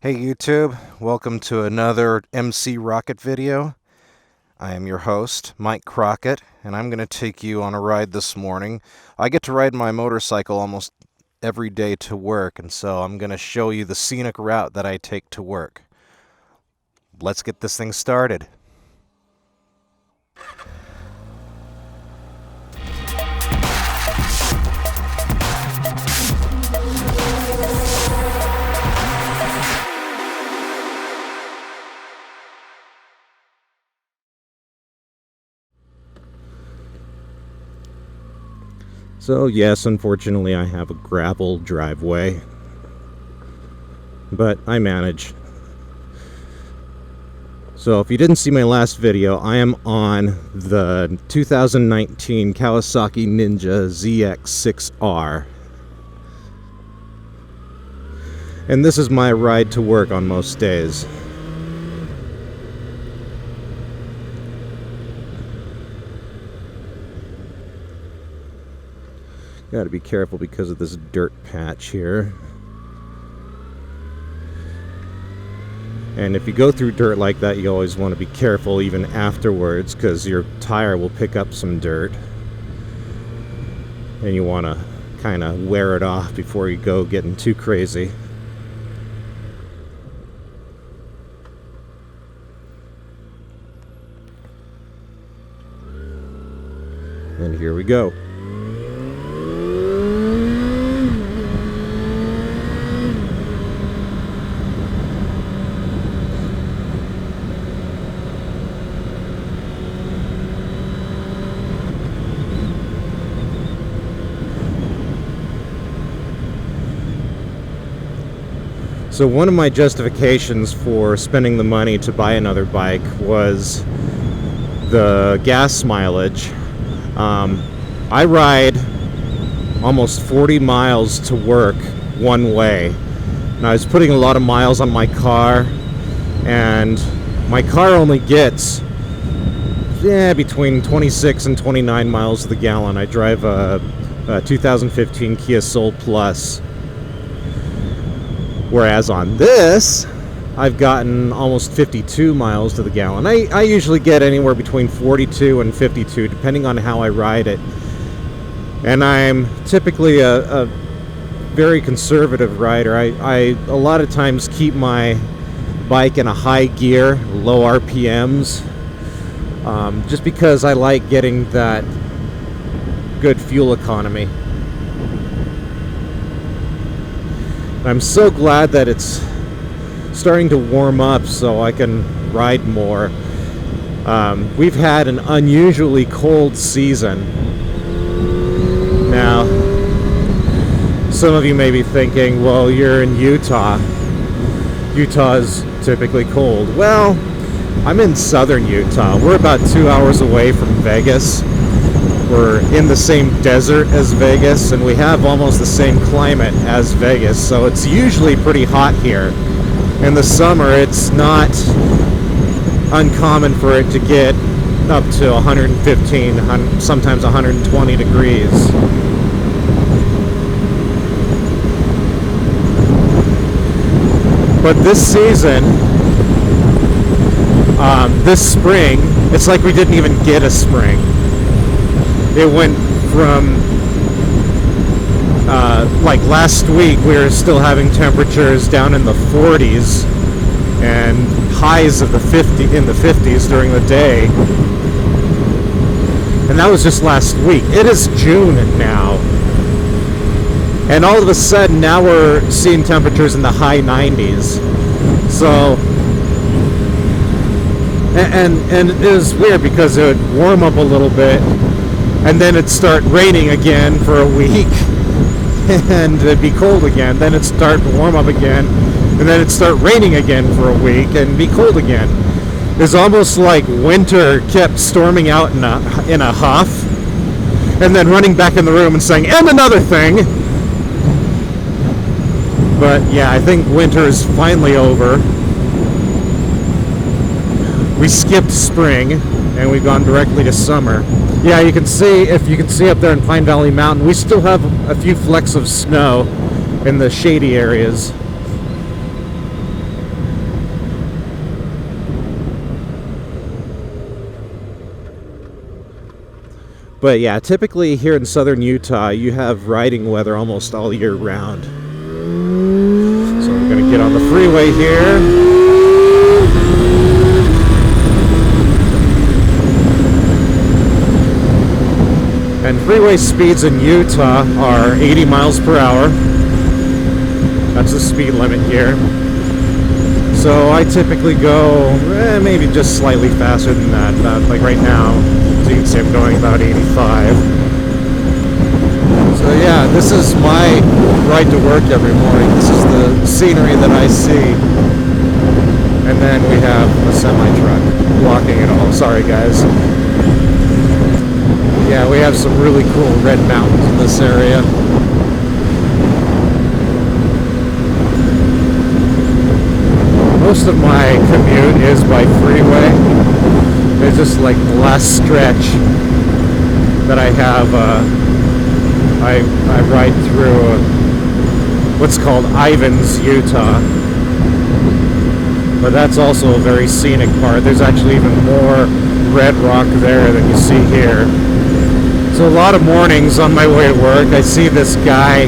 Hey YouTube, welcome to another MC Rockett video. I am your host, Mike Crockett, and I'm going to take you on a ride this morning. I get to ride my motorcycle almost every day to work, and so I'm going to show you the scenic route that I take to work. Let's get this thing started. So yes, unfortunately I have a gravel driveway, but I manage. So if you didn't see my last video, I am on the 2019 Kawasaki Ninja ZX-6R. And this is my ride to work on most days. Got to be careful because of this dirt patch here. And if you go through dirt like that, you always want to be careful even afterwards, because your tire will pick up some dirt. And you want to kind of wear it off before you go getting too crazy. And here we go. So one of my justifications for spending the money to buy another bike was the gas mileage. I ride almost 40 miles to work one way. And I was putting a lot of miles on my car, and my car only gets between 26 and 29 miles to the gallon. I drive a 2015 Kia Soul Plus. Whereas on this, I've gotten almost 52 miles to the gallon. I usually get anywhere between 42 and 52, depending on how I ride it. And I'm typically a very conservative rider. I a lot of times keep my bike in a high gear, low RPMs, just because I like getting that good fuel economy. I'm so glad that it's starting to warm up so I can ride more. We've had an unusually cold season. Now, some of you may be thinking, well, you're in Utah. Utah's typically cold. Well, I'm in southern Utah. We're about 2 hours away from Vegas. We're in the same desert as Vegas, and we have almost the same climate as Vegas, so it's usually pretty hot here. In the summer, it's not uncommon for it to get up to 115, sometimes 120 degrees. But this season, this spring, it's like we didn't even get a spring. It went from, like last week, we were still having temperatures down in the 40s and highs of in the 50s during the day. And that was just last week. It is June now. And all of a sudden, now we're seeing temperatures in the high 90s. So, and it was weird because it would warm up a little bit, and then it'd start raining again for a week, and it'd be cold again. Then it'd start to warm up again, and then it'd start raining again for a week, and be cold again. It's almost like winter kept storming out in a huff, and then running back in the room and saying, "And another thing." But yeah, I think winter is finally over. We skipped spring, and we've gone directly to summer. Yeah, you can see, if you can see up there in Pine Valley Mountain, we still have a few flecks of snow in the shady areas. But yeah, typically here in southern Utah, you have riding weather almost all year round. So we're going to get on the freeway here. And freeway speeds in Utah are 80 miles per hour. That's the speed limit here. So I typically go maybe just slightly faster than that. Like right now, so you can see I'm going about 85. So yeah, this is my ride to work every morning. This is the scenery that I see. And then we have a semi-truck blocking it all. Sorry guys. Yeah, we have some really cool red mountains in this area. Most of my commute is by freeway. There's just like the last stretch that I have, I ride through what's called Ivins, Utah. But that's also a very scenic part. There's actually even more red rock there than you see here. So a lot of mornings on my way to work, I see this guy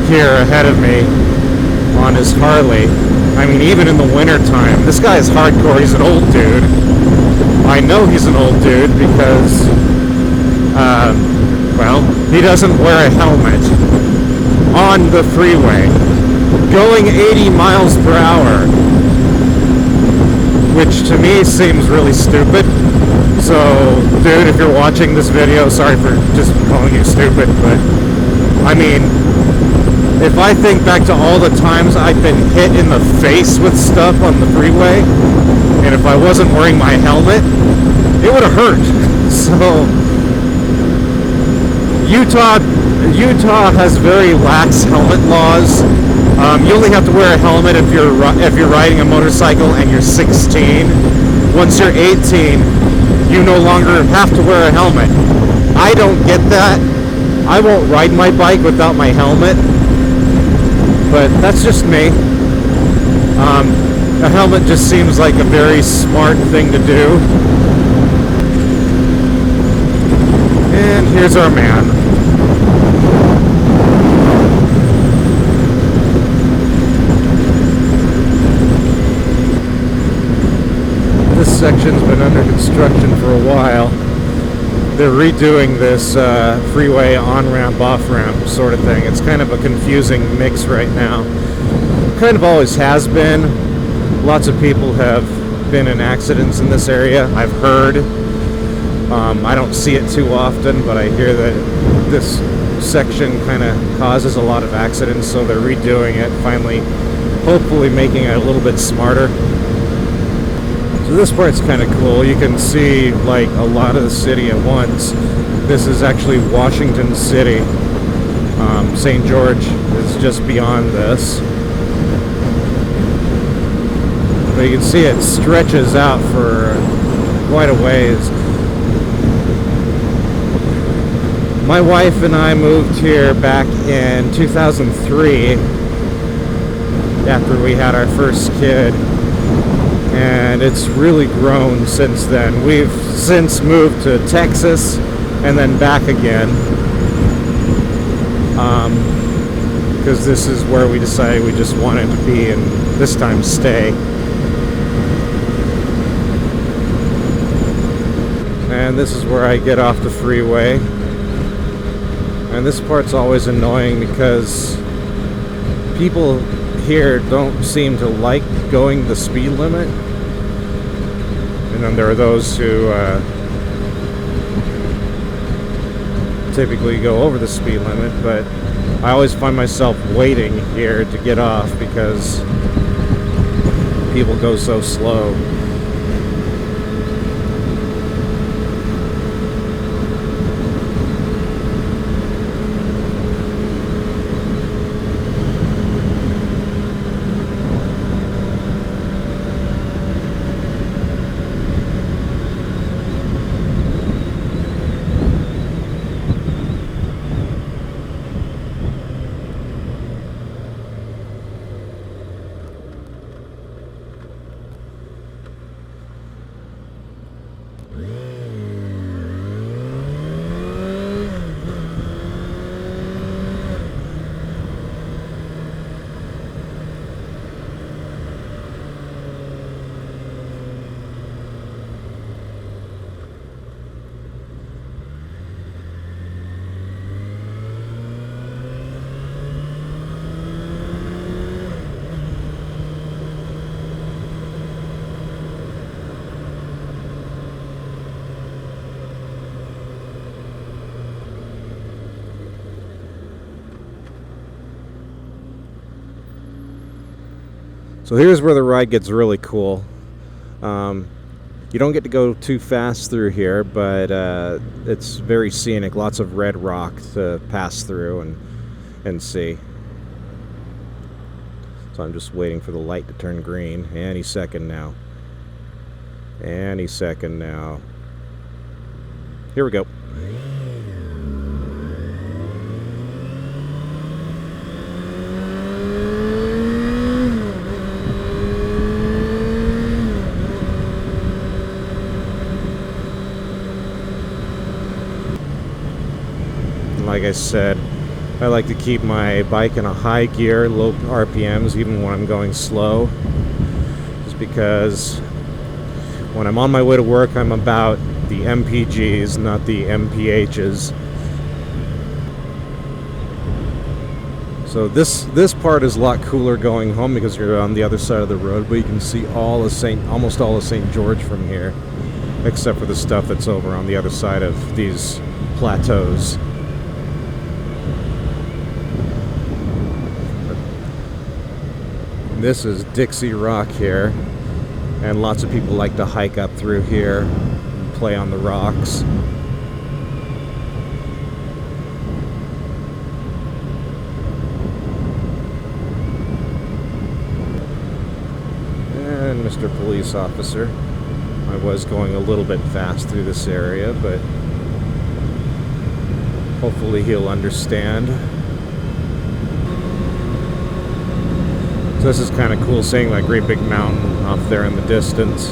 here ahead of me on his Harley. I mean, even in the winter time, this guy is hardcore. He's an old dude. I know he's an old dude because, well, he doesn't wear a helmet on the freeway, going 80 miles per hour, which to me seems really stupid. So, dude, if you're watching this video, sorry for just calling you stupid, but I mean, if I think back to all the times I've been hit in the face with stuff on the freeway, and if I wasn't wearing my helmet, it would have hurt. So, Utah has very lax helmet laws. You only have to wear a helmet if you're riding a motorcycle and you're 16. Once you're 18, you no longer have to wear a helmet. I don't get that. I won't ride my bike without my helmet. But that's just me. A helmet just seems like a very smart thing to do. And here's our man. This section's been under construction for a while. They're redoing this freeway on-ramp, off-ramp sort of thing. It's kind of a confusing mix right now. Kind of always has been. Lots of people have been in accidents in this area, I've heard. I don't see it too often, but I hear that this section kind of causes a lot of accidents, so they're redoing it, finally, hopefully making it a little bit smarter. So this part's kind of cool. You can see like a lot of the city at once. This is actually Washington City. St. George is just beyond this. But you can see it stretches out for quite a ways. My wife and I moved here back in 2003 after we had our first kid. And it's really grown since then. We've since moved to Texas and then back again, because this is where we decided we just wanted to be and this time stay. And this is where I get off the freeway. And this part's always annoying because people here don't seem to like going the speed limit. And then there are those who typically go over the speed limit, but I always find myself waiting here to get off because people go so slow. So here's where the ride gets really cool. You don't get to go too fast through here, but it's very scenic. Lots of red rock to pass through and see. So I'm just waiting for the light to turn green. Any second now. Any second now. Here we go. Like I said, I like to keep my bike in a high gear, low RPMs, even when I'm going slow. Just because when I'm on my way to work, I'm about the MPGs, not the MPHs. So this part is a lot cooler going home because you're on the other side of the road, but you can see almost all of St. George from here, except for the stuff that's over on the other side of these plateaus. This is Dixie Rock here, and lots of people like to hike up through here and play on the rocks. And Mr. Police Officer. I was going a little bit fast through this area, but hopefully he'll understand. So this is kind of cool, seeing that great big mountain off there in the distance.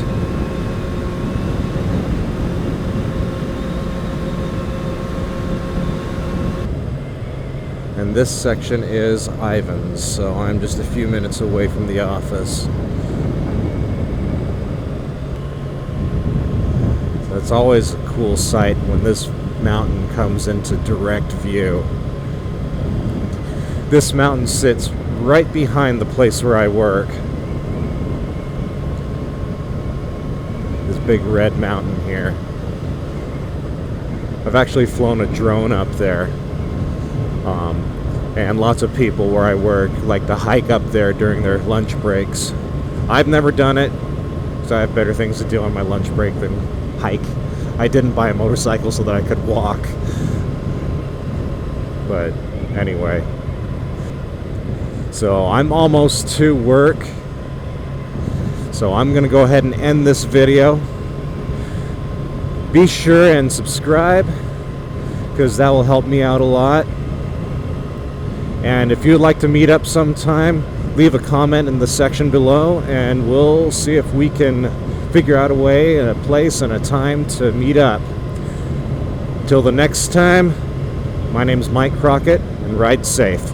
And this section is Ivans, so I'm just a few minutes away from the office. So it's always a cool sight when this mountain comes into direct view. This mountain sits right behind the place where I work. This big red mountain here. I've actually flown a drone up there. And lots of people where I work like to hike up there during their lunch breaks. I've never done it, so I have better things to do on my lunch break than hike. I didn't buy a motorcycle so that I could walk. But anyway. So I'm almost to work. So I'm going to go ahead and end this video. Be sure and subscribe, because that will help me out a lot. And if you'd like to meet up sometime, leave a comment in the section below, and we'll see if we can figure out a way, a place, and a time to meet up. Till the next time, my name's Mike Rockett, and ride safe.